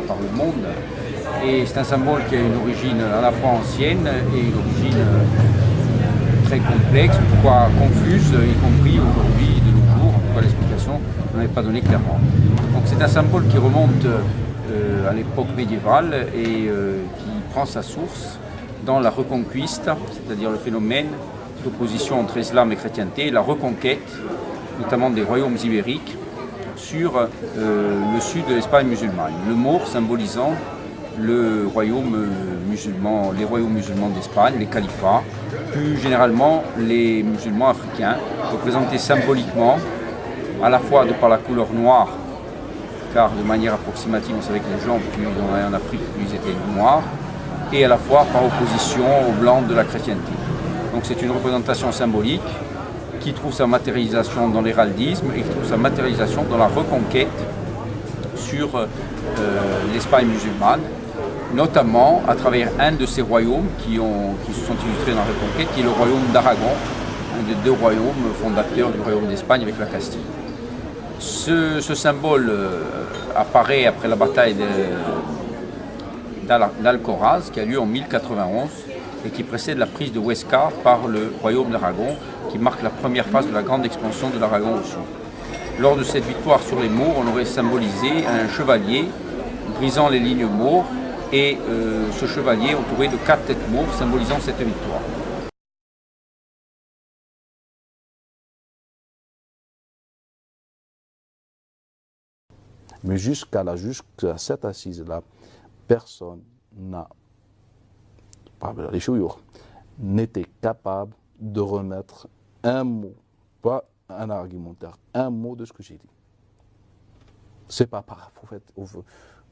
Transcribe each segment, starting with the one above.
par le monde. Et c'est un symbole qui a une origine à la fois ancienne et une origine très complexe, pourquoi confuse, y compris aujourd'hui, de nos jours. En tout cas, l'explication n'en est pas donnée clairement. Donc c'est un symbole qui remonte à l'époque médiévale et qui prend sa source dans la reconquista, c'est-à-dire le phénomène d'opposition entre islam et chrétienté, la reconquête, notamment des royaumes ibériques, sur le sud de l'Espagne musulmane. Le Maure symbolisant le royaume musulman, les royaumes musulmans d'Espagne, les califats, plus généralement les musulmans africains, représentés symboliquement, à la fois de par la couleur noire, car de manière approximative, on savait que les gens, plus on est en Afrique, plus ils étaient noirs, et à la fois par opposition aux blancs de la chrétienté. Donc c'est une représentation symbolique qui trouve sa matérialisation dans l'héraldisme et qui trouve sa matérialisation dans la reconquête sur l'Espagne musulmane, notamment à travers un de ces royaumes qui se sont illustrés dans la reconquête, qui est le royaume d'Aragon, un des deux royaumes fondateurs du royaume d'Espagne avec la Castille. Ce symbole apparaît après la bataille d'Alcoraz, qui a lieu en 1091 et qui précède la prise de Huesca par le royaume d'Aragon, qui marque la première phase de la grande expansion de l'Aragon au sud. Lors de cette victoire sur les Maures, on aurait symbolisé un chevalier brisant les lignes maures et ce chevalier entouré de 4 têtes maures symbolisant cette victoire. Mais jusqu'à cette assise-là, personne n'était capable de remettre un mot, pas un argumentaire, un mot de ce que j'ai dit. C'est pas par rapport au fait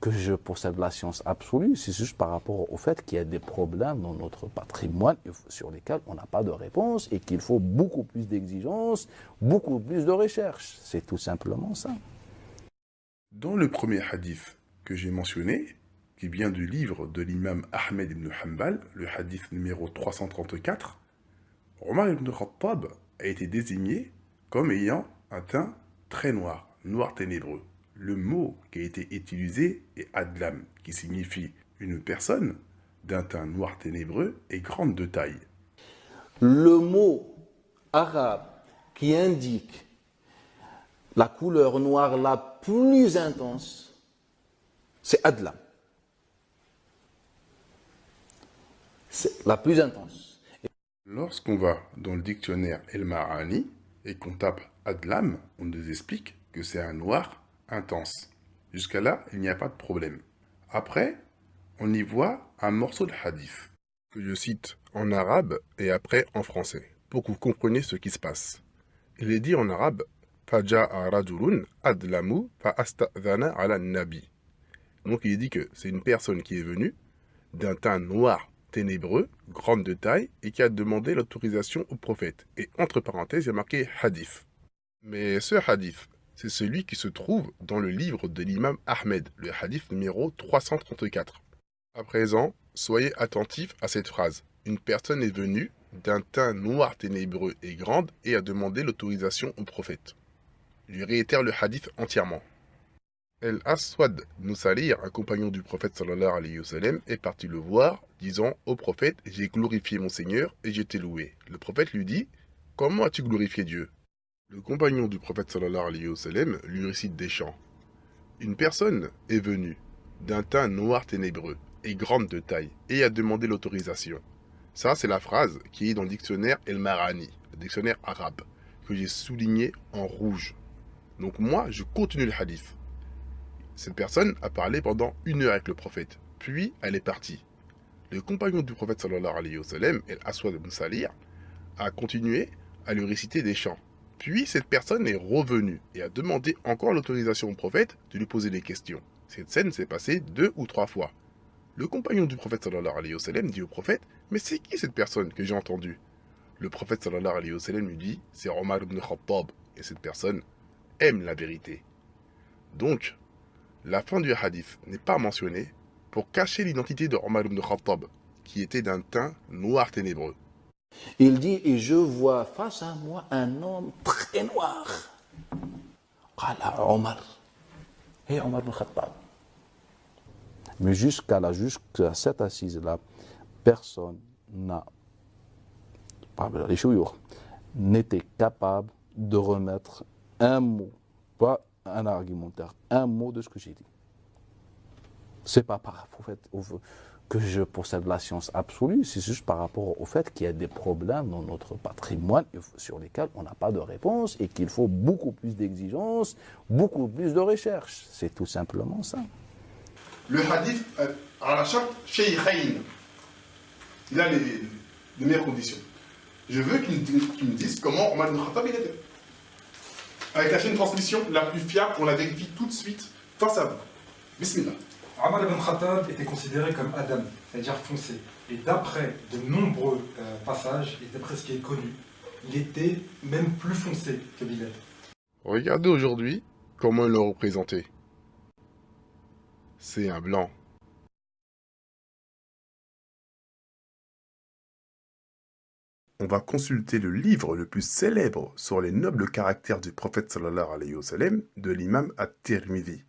que je possède la science absolue, c'est juste par rapport au fait qu'il y a des problèmes dans notre patrimoine sur lesquels on n'a pas de réponse et qu'il faut beaucoup plus d'exigences, beaucoup plus de recherche. C'est tout simplement ça. Dans le premier hadith que j'ai mentionné, qui vient du livre de l'imam Ahmed ibn Hanbal, le hadith numéro 334, Omar ibn Khattab a été désigné comme ayant un teint très noir, noir ténébreux. Le mot qui a été utilisé est adlam, qui signifie une personne d'un teint noir ténébreux et grande de taille. Le mot arabe qui indique la couleur noire la plus intense, c'est adlam. C'est la plus intense. Lorsqu'on va dans le dictionnaire El Ma'ani et qu'on tape adlam, on nous explique que c'est un noir intense. Jusqu'à là, il n'y a pas de problème. Après, on y voit un morceau de hadith que je cite en arabe et après en français, pour que vous compreniez ce qui se passe. Il est dit en arabe « Faja'a rajulun adlamu fa'asta'dhana ala nabi ». Donc il est dit que c'est une personne qui est venue d'un teint noir ténébreux, grande de taille, et qui a demandé l'autorisation au prophète. Et entre parenthèses, il y a marqué hadith. Mais ce hadith, c'est celui qui se trouve dans le livre de l'imam Ahmed, le hadith numéro 334. À présent, soyez attentifs à cette phrase. Une personne est venue d'un teint noir ténébreux et grande et a demandé l'autorisation au prophète. Je lui réitère le hadith entièrement. El-Aswad Nusalir, un compagnon du prophète sallallahu alayhi wa sallam, est parti le voir, disant au prophète « J'ai glorifié mon Seigneur et j'ai t'ai loué ». Le prophète lui dit « Comment as-tu glorifié Dieu ?» Le compagnon du prophète sallallahu alayhi wa sallam lui récite des chants. Une personne est venue d'un teint noir ténébreux et grande de taille et a demandé l'autorisation. Ça, c'est la phrase qui est dans le dictionnaire El Marani, le dictionnaire arabe, que j'ai souligné en rouge. Donc moi, je continue le hadith. Cette personne a parlé pendant 1 heure avec le prophète, puis elle est partie. Le compagnon du prophète sallallahu alayhi wa sallam, El-Aswad ibn Salir, a continué à lui réciter des chants. Puis cette personne est revenue et a demandé encore l'autorisation au prophète de lui poser des questions. Cette scène s'est passée 2 ou 3 fois. Le compagnon du prophète sallallahu alayhi wa sallam dit au prophète « Mais c'est qui cette personne que j'ai entendue ?» Le prophète sallallahu alayhi wa sallam lui dit « C'est Omar ibn Khattab et cette personne aime la vérité. » Donc, la fin du hadith n'est pas mentionnée pour cacher l'identité de Omar ibn Khattab, qui était d'un teint noir ténébreux. Il dit, et je vois face à moi un homme très noir. Qala Omar. Et Omar ibn Khattab. Mais jusqu'à cette assise-là, personne n'était capable de remettre un mot, pas un argumentaire, un mot de ce que j'ai dit. C'est pas par rapport que je possède la science absolue, c'est juste par rapport au fait qu'il y a des problèmes dans notre patrimoine sur lesquels on n'a pas de réponse et qu'il faut beaucoup plus d'exigences, beaucoup plus de recherche. C'est tout simplement ça. Le hadith à la charte Shaykhayn, il a les meilleures conditions. Je veux qu'il me dise comment Omar ibn Khattab il était. Avec la chaîne de transmission la plus fiable, on la vérifie tout de suite face à vous. Bismillah. Omar ibn Khattab était considéré comme Adam, c'est-à-dire foncé. Et d'après de nombreux passages, il était presque connu. Il était même plus foncé que Bilal. Regardez aujourd'hui comment ils l'ont représenté. C'est un blanc. On va consulter le livre le plus célèbre sur les nobles caractères du prophète sallallahu alayhi wa sallam de l'imam at-Tirmidhi,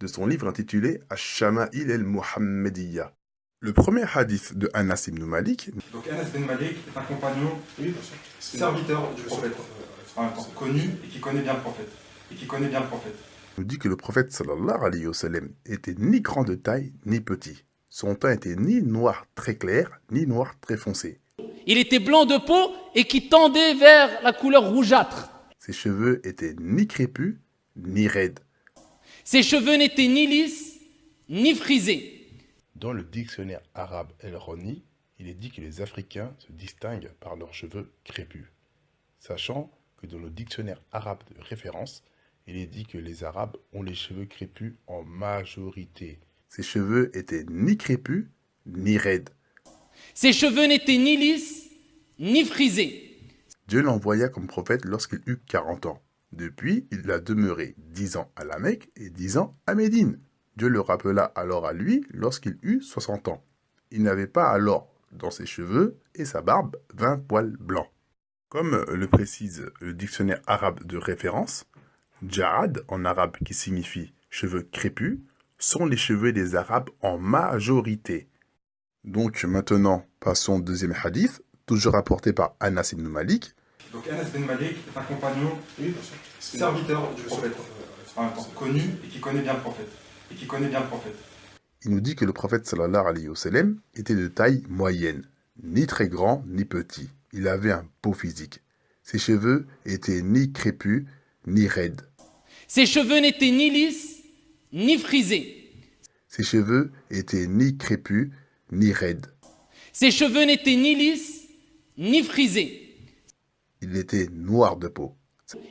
de son livre intitulé Ash-Shama'il al-Muhammadiyya. Le premier hadith de Anas ibn Malik. Donc Anas ibn Malik est un compagnon, serviteur du prophète, en même temps, connu et qui connaît bien le prophète. Nous dit que le prophète sallallahu alayhi wa sallam était ni grand de taille ni petit. Son teint était ni noir très clair ni noir très foncé. Il était blanc de peau et qui tendait vers la couleur rougeâtre. Ses cheveux étaient ni crépus ni raides. Ses cheveux n'étaient ni lisses ni frisés. Dans le dictionnaire arabe El-Roni, il est dit que les Africains se distinguent par leurs cheveux crépus. Sachant que dans le dictionnaire arabe de référence, il est dit que les Arabes ont les cheveux crépus en majorité. Ses cheveux étaient ni crépus ni raides. Ses cheveux n'étaient ni lisses ni frisés. Dieu l'envoya comme prophète lorsqu'il eut 40 ans. Depuis, il a demeuré 10 ans à la Mecque et 10 ans à Médine. Dieu le rappela alors à lui lorsqu'il eut 60 ans. Il n'avait pas alors dans ses cheveux et sa barbe 20 poils blancs. Comme le précise le dictionnaire arabe de référence, Ja'ad en arabe qui signifie cheveux crépus sont les cheveux des Arabes en majorité. Donc maintenant, passons au deuxième hadith, toujours rapporté par Anas ibn Malik. Donc Anas ibn Malik est un compagnon, serviteur du prophète, en même temps, connu et qui connaît bien le prophète. Il nous dit que le prophète sallallahu alayhi wa sallam était de taille moyenne, ni très grand ni petit. Il avait un beau physique. Ses cheveux étaient ni crépus ni raides. Ses cheveux n'étaient ni lisses ni frisés. Ses cheveux étaient ni crépus ni raides. Ses cheveux n'étaient ni lisses ni frisés. Il était noir de peau.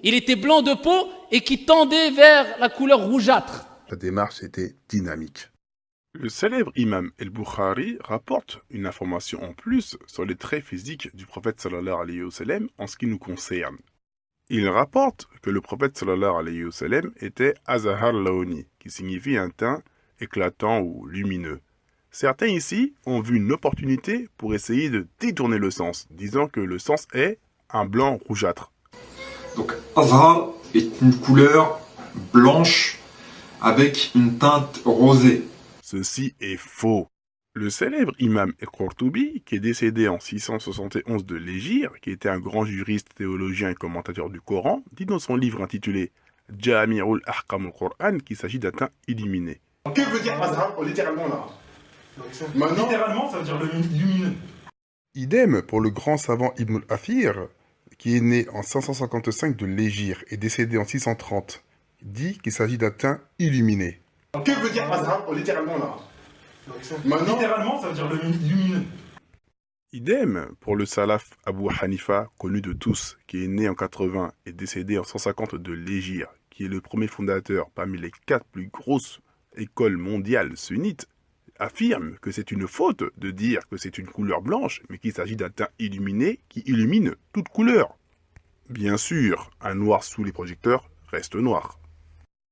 Il était blanc de peau et qui tendait vers la couleur rougeâtre. Sa démarche était dynamique. Le célèbre imam El-Bukhari rapporte une information en plus sur les traits physiques du prophète sallallahu alayhi wa sallam en ce qui nous concerne. Il rapporte que le prophète sallallahu alayhi wa sallam était Azahar Laoni, qui signifie un teint éclatant ou lumineux. Certains ici ont vu une opportunité pour essayer de détourner le sens, disant que le sens est un blanc rougeâtre. Donc Azhar est une couleur blanche avec une teinte rosée. Ceci est faux. Le célèbre imam El-Qurtubi, qui est décédé en 671 de l'Hégire, qui était un grand juriste, théologien et commentateur du Coran, dit dans son livre intitulé Jami'ul Ahkam al-Qur'an qu'il s'agit d'un teint illuminé. Que veut dire Azhar littéralement là? Maintenant, Littéralement, ça veut dire lumineux. Idem pour le grand savant Ibn al-Athir, qui est né en 555 de l'Hégire et décédé en 630, dit qu'il s'agit d'un teint illuminé. que veut dire Azhar littéralement là? Maintenant, Littéralement, ça veut dire lumineux. Idem pour le salaf Abu Hanifa, connu de tous, qui est né en 80 et décédé en 150 de l'Hégire, qui est le premier fondateur parmi les 4 plus grosses écoles mondiales sunnites, affirme que c'est une faute de dire que c'est une couleur blanche, mais qu'il s'agit d'un teint illuminé qui illumine toute couleur. Bien sûr, un noir sous les projecteurs reste noir.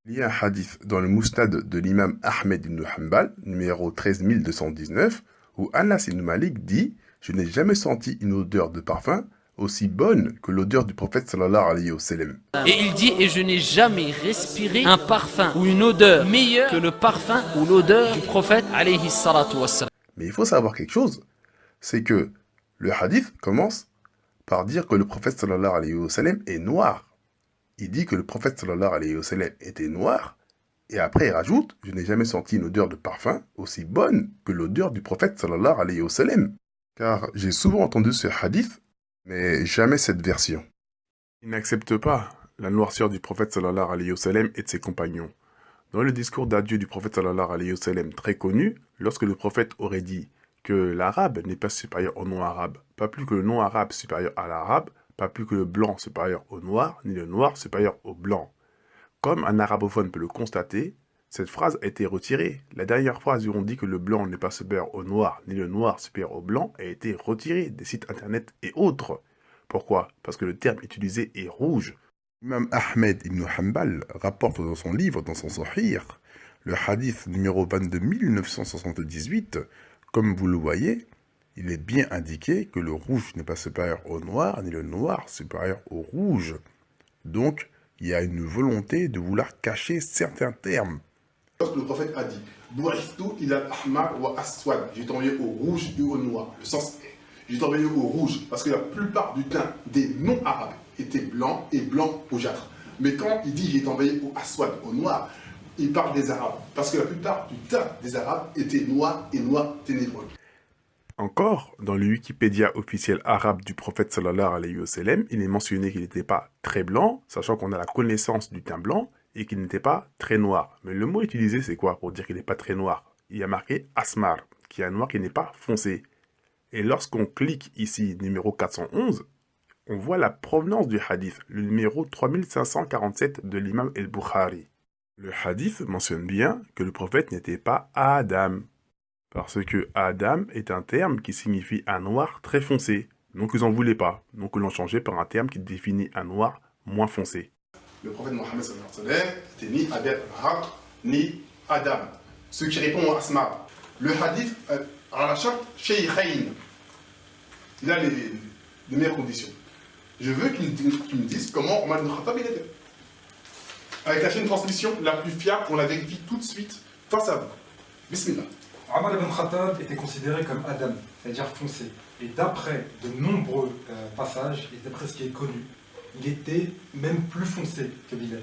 Il y a un hadith dans le Mousnad de l'imam Ahmed ibn Hanbal, numéro 13219, où Anas ibn Malik dit « Je n'ai jamais senti une odeur de parfum aussi bonne que l'odeur du prophète sallallahu alayhi wa sallam. Et il dit, et je n'ai jamais respiré un parfum ou une odeur meilleure que le parfum ou l'odeur du prophète alayhi salatu wassalam. Mais il faut savoir quelque chose, c'est que le hadith commence par dire que le prophète sallallahu alayhi wa sallam est noir. Il dit que le prophète sallallahu alayhi wa sallam était noir, et après il rajoute, je n'ai jamais senti une odeur de parfum aussi bonne que l'odeur du prophète sallallahu alayhi wa sallam. Car j'ai souvent entendu ce hadith, mais jamais cette version. Il n'accepte pas la noirceur du prophète sallallahu alayhi wa sallam et de ses compagnons. Dans le discours d'adieu du prophète sallallahu alayhi wa sallam très connu, lorsque le prophète aurait dit que l'arabe n'est pas supérieur au non-arabe, pas plus que le non-arabe supérieur à l'arabe, pas plus que le blanc supérieur au noir, ni le noir supérieur au blanc. Comme un arabophone peut le constater, cette phrase a été retirée. La dernière phrase où on dit que le blanc n'est pas supérieur au noir, ni le noir supérieur au blanc, a été retirée des sites internet et autres. Pourquoi? Parce que le terme utilisé est rouge. Imam Ahmed ibn Hanbal rapporte dans son livre, dans son Sahih, le hadith numéro 22978, comme vous le voyez, il est bien indiqué que le rouge n'est pas supérieur au noir, ni le noir supérieur au rouge. Donc, il y a une volonté de vouloir cacher certains termes. Lorsque le prophète a dit « Bu'ithtu ila al-ahmar wa aswad » j'ai été envoyé au rouge et au noir. Le sens est j'ai été envoyé au rouge parce que la plupart du teint des non-arabes était blanc et blanc rougeâtre. Mais quand il dit « j'ai été envoyé au aswad » au noir, il parle des arabes. Parce que la plupart du teint des arabes était noir et noir ténébreux. Encore, dans le Wikipédia officiel arabe du prophète sallallahu alayhi wa sallam, il est mentionné qu'il n'était pas très blanc, sachant qu'on a la connaissance du teint blanc, et qu'il n'était pas très noir. Mais le mot utilisé, c'est quoi pour dire qu'il n'est pas très noir? Il y a marqué asmar, qui est un noir qui n'est pas foncé. Et lorsqu'on clique ici, numéro 411, on voit la provenance du hadith, le numéro 3547 de l'imam el-Bukhari. Le hadith mentionne bien que le prophète n'était pas Adam, parce que Adam est un terme qui signifie un noir très foncé. Donc ils n'en voulaient pas, donc ils l'ont changé par un terme qui définit un noir moins foncé. Le prophète Mohammed sallallahu alayhi wa sallam n'était ni Adam ni Adam, ce qui répond à Asma. Le hadith, à la charte, Shaykhayn, il a les meilleures conditions. Je veux qu'il me dise comment Omar ibn Khattab il était. Avec la chaîne de transmission la plus fiable, on la vérifie tout de suite face à vous. Bismillah. Omar ibn Khattab était considéré comme Adam, c'est-à-dire foncé. Et d'après de nombreux passages, et d'après ce qui est connu, il était même plus foncé que Bilal.